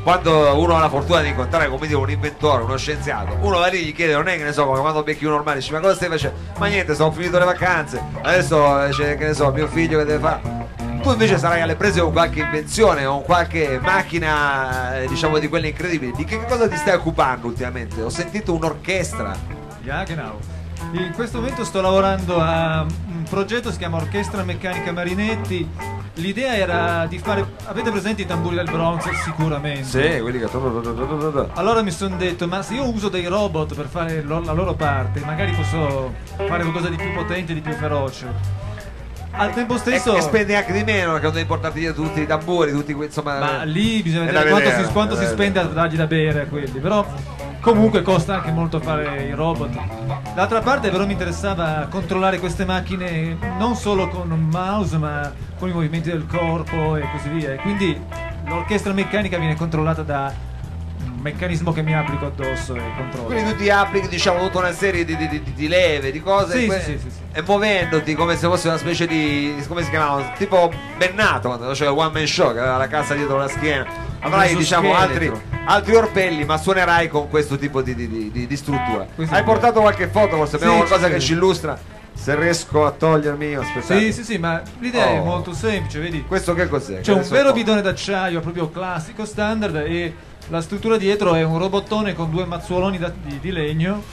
Quando uno ha la fortuna di incontrare, come dire, un inventore, uno scienziato, uno va lì, gli chiede, non è che ne so, come quando becchi uno normale, dici ma cosa stai facendo? Ma niente, sono finito le vacanze, adesso c'è, che ne so, mio figlio che deve fare. Tu invece sarai alle prese con qualche invenzione o qualche macchina, diciamo, di quelle incredibili. Di che cosa ti stai occupando ultimamente? Ho sentito un'orchestra. Ja, genau. In questo momento sto lavorando a un progetto che si chiama Orchestra Meccanica Marinetti. L'idea era di fare... Avete presente i tamburi del Bronx? Sicuramente. Sì, quelli che... Allora mi sono detto, ma se io uso dei robot per fare la loro parte, magari posso fare qualcosa di più potente, di più feroce. Al tempo stesso... E spende anche di meno, perché non devi portarti dietro tutti i tamburi, tutti insomma... Ma lì bisogna vedere quanto si spende a dargli da bere a quelli, però... Comunque costa anche molto fare i robot. D'altra parte però mi interessava controllare queste macchine non solo con un mouse ma con i movimenti del corpo e così via. E quindi l'orchestra meccanica viene controllata da un meccanismo che mi applico addosso e controllo. Quindi tu ti applichi, diciamo, tutta una serie di leve, di cose, sì. e muovendoti come se fosse una specie di... come si chiamava? Tipo Bennato, quando faceva il one man show, che aveva la cassa dietro la schiena. Avrai, diciamo, altri orpelli, ma suonerai con questo tipo di struttura. Hai portato qualche foto, forse abbiamo qualcosa che ci illustra? Se riesco a togliermi, aspettate. Sì, ma l'idea è molto semplice, vedi? Questo che cos'è? C'è un vero bidone d'acciaio, proprio classico, standard, e la struttura dietro è un robottone con due mazzuoloni di legno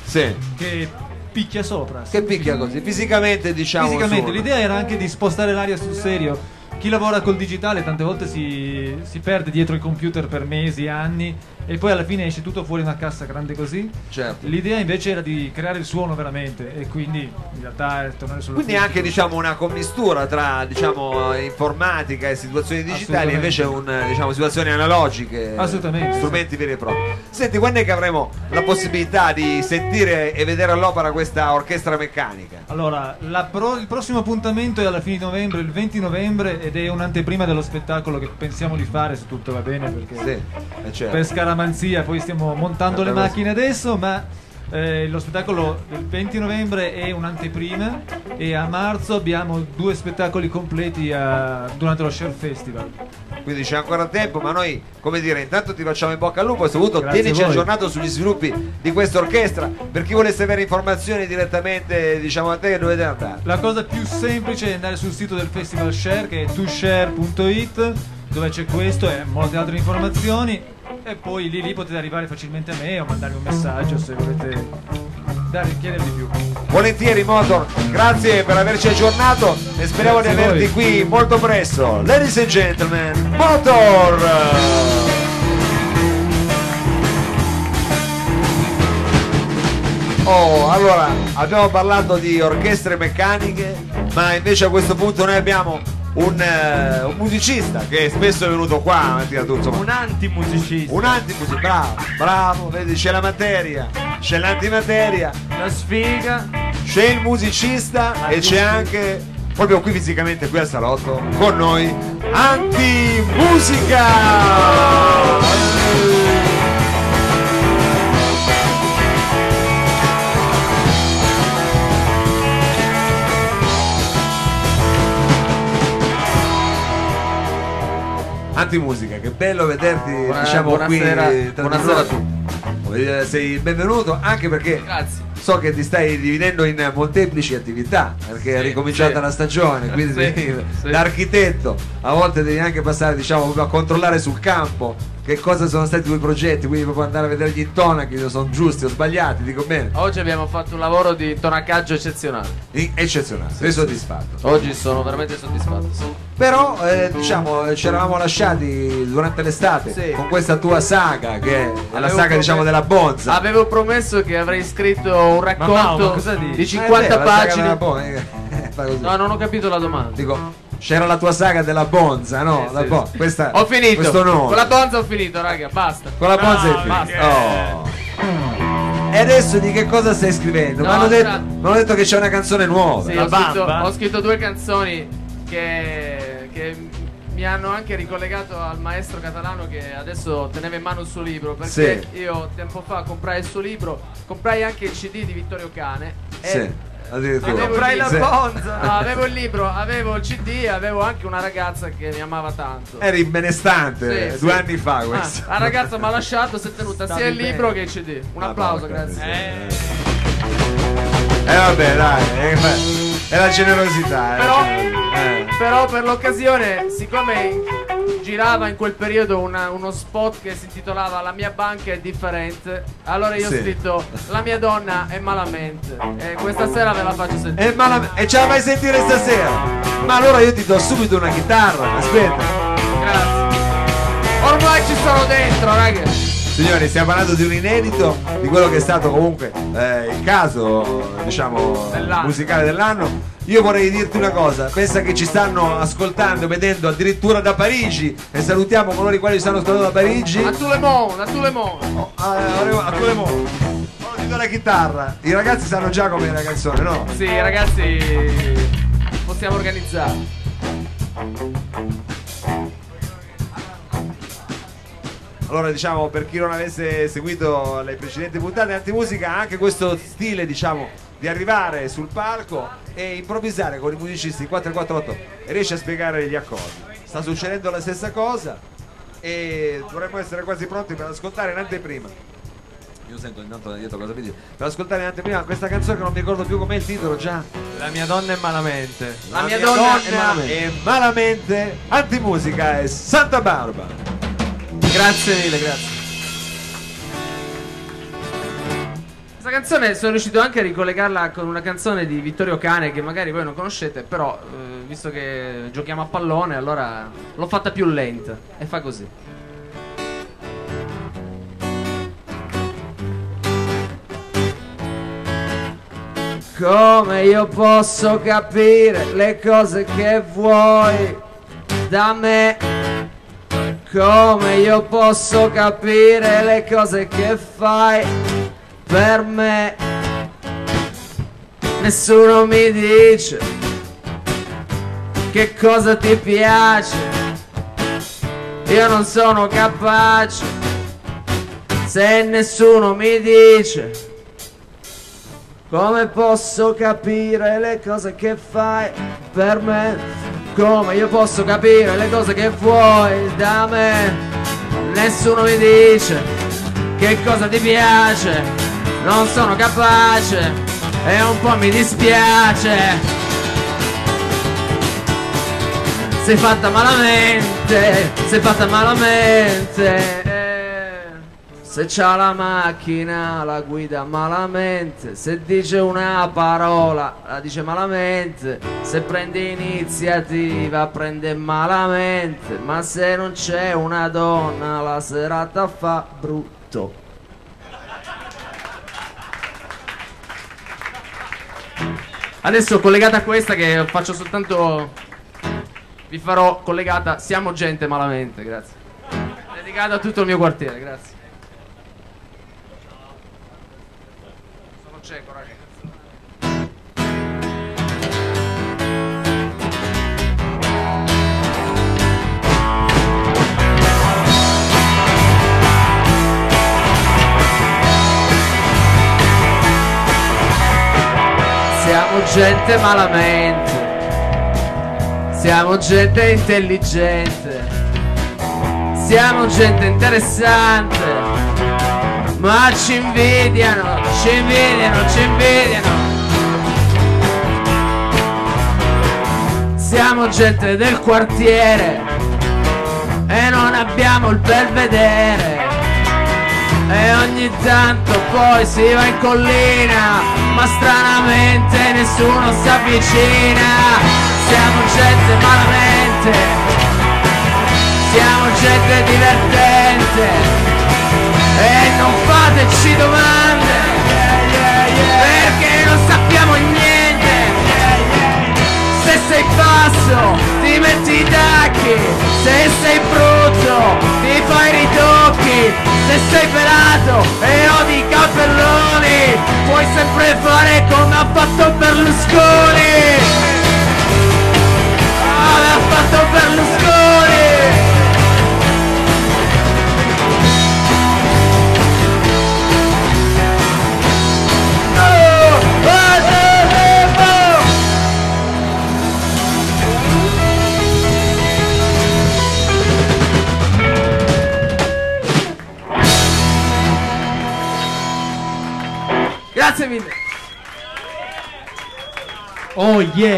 che picchia sopra. Che picchia così? Fisicamente, diciamo. Fisicamente, l'idea era anche di spostare l'aria sul serio. Chi lavora col digitale tante volte si perde dietro il computer per mesi, anni, e poi alla fine esce tutto fuori una cassa grande così. Certo. L'idea invece era di creare il suono veramente, e quindi in realtà è tornare sullo quindi anche, diciamo, una commistura tra, diciamo, informatica e situazioni digitali, invece diciamo, situazioni analogiche. Assolutamente. Strumenti veri e propri. Senti, quando è che avremo la possibilità di sentire e vedere all'opera questa orchestra meccanica? Allora, il prossimo appuntamento è alla fine di novembre, il 20 novembre, ed è un'anteprima dello spettacolo che pensiamo di fare, se tutto va bene, perché certo. Per scaramanzia poi stiamo montando le macchine adesso, ma lo spettacolo del 20 novembre è un'anteprima, e a marzo abbiamo 2 spettacoli completi durante lo Share Festival. Quindi c'è ancora tempo, ma noi, come dire, intanto ti facciamo in bocca al lupo e soprattutto tienici aggiornato sugli sviluppi di questa orchestra. Per chi volesse avere informazioni direttamente, diciamo, a te, che dovete andare? La cosa più semplice è andare sul sito del Festival Share, che è toshare.it, dove c'è questo e molte altre informazioni, e poi lì potete arrivare facilmente a me o mandarmi un messaggio se volete chiedere di più. Volentieri, Motor, grazie per averci aggiornato e speriamo di averti qui molto presto. Ladies and gentlemen, Motor! Allora, abbiamo parlato di orchestre meccaniche, ma invece a questo punto noi abbiamo un musicista che spesso è venuto qua, un antimusicista. Un antimusicista, bravo, vedi, c'è la materia, c'è l'antimateria, la sfiga, c'è il musicista e c'è anche, proprio qui fisicamente, qui al salotto, con noi, Antimusica! Antimusica, che bello vederti, diciamo, buonasera, qui. Buonasera a tutti. Sei il benvenuto, anche perché so che ti stai dividendo in molteplici attività, perché è ricominciata la stagione, quindi da architetto a volte devi anche passare, diciamo, a controllare sul campo che cosa sono stati i tuoi progetti, quindi proprio andare a vedere gli intonachi se sono giusti o sbagliati, dico bene. Oggi abbiamo fatto un lavoro di intonacaggio eccezionale. Eccezionale, sei soddisfatto? Oggi sono veramente soddisfatto, Però diciamo, ci eravamo lasciati durante l'estate con questa tua saga, che è la saga, diciamo, della Bonza. Avevo promesso che avrei scritto un racconto di 50 pagine. No, non ho capito la domanda. Dico, c'era la tua saga della Bonza, no? Questa, ho finito. Questo nome. Con la Bonza ho finito, raga, basta. Con la Bonza hai finito. E adesso di che cosa stai scrivendo? Mi hanno detto che c'è una canzone nuova. Sì, ho scritto 2 canzoni che mi hanno anche ricollegato al maestro catalano che adesso teneva in mano il suo libro, perché io tempo fa comprai il suo libro, comprai anche il CD di Vittorio Cane e Comprai la Bonza. No, avevo il libro, avevo il CD, avevo anche una ragazza che mi amava tanto. Eri benestante, Sì, 2 sì. anni fa questo. La ragazza mi ha lasciato, si è tenuta sia il libro che il CD. Un applauso, grazie. Vabbè, dai, è la generosità. Però per l'occasione, siccome girava in quel periodo uno spot che si intitolava La mia banca è differente, allora io ho scritto La mia donna è malamente, e questa sera ve la faccio sentire. E ce la fai sentire stasera? Ma allora io ti do subito una chitarra, aspetta. Grazie. Ormai ci sono dentro, ragazzi. Signori, stiamo parlando di un inedito, di quello che è stato comunque il caso, diciamo, musicale dell'anno. Io vorrei dirti una cosa, pensa che ci stanno ascoltando, vedendo addirittura da Parigi, e salutiamo coloro i quali ci stanno ascoltando da Parigi. A tout le monde, a tout le monde. A tout le monde. Oh, ti do la chitarra. I ragazzi sanno già com'è la canzone, no? Sì, ragazzi, possiamo organizzare. Allora, diciamo, per chi non avesse seguito le precedenti puntate, Antimusica ha anche questo stile, diciamo, di arrivare sul palco e improvvisare con i musicisti 448 e riesce a spiegare gli accordi. Sta succedendo la stessa cosa e dovremmo essere quasi pronti per ascoltare in anteprima. Io sento intanto da dietro cosa mi dice. Per ascoltare in anteprima questa canzone che non mi ricordo più com'è il titolo già. La mia donna è malamente. La mia donna è malamente. Antimusica è Santa Barbara. Grazie mille, grazie. Questa canzone sono riuscito anche a ricollegarla con una canzone di Vittorio Cane che magari voi non conoscete, però visto che giochiamo a pallone, allora l'ho fatta più lenta e fa così. Come io posso capire le cose che vuoi da me? Come io posso capire le cose che fai per me? Nessuno mi dice che cosa ti piace. Io non sono capace. Se nessuno mi dice, come posso capire le cose che fai per me? Come io posso capire le cose che vuoi da me? Nessuno mi dice che cosa ti piace. Non sono capace e un po' mi dispiace. Sei fatta malamente, sei fatta malamente. Se c'ha la macchina la guida malamente, se dice una parola la dice malamente, se prende iniziativa prende malamente, ma se non c'è una donna la serata fa brutto. Adesso collegata a questa che faccio soltanto, vi farò collegata Siamo gente malamente, grazie. Dedicata a tutto il mio quartiere, grazie. Cieco, ragazzi. Siamo gente malamente, siamo gente intelligente, siamo gente interessante. Ma ci invidiano, ci invidiano, ci invidiano. Siamo gente del quartiere e non abbiamo il belvedere. E ogni tanto poi si va in collina, ma stranamente nessuno si avvicina. Siamo gente malamente, siamo gente divertente. E non fateci domande, perché non sappiamo niente. Se sei basso ti metti i tacchi, se sei brutto ti fai i ritocchi, se sei pelato e odi i cappelloni puoi sempre fare come ha fatto Berlusconi. Ha fatto Berlusconi. Grazie mille. Oh yeah.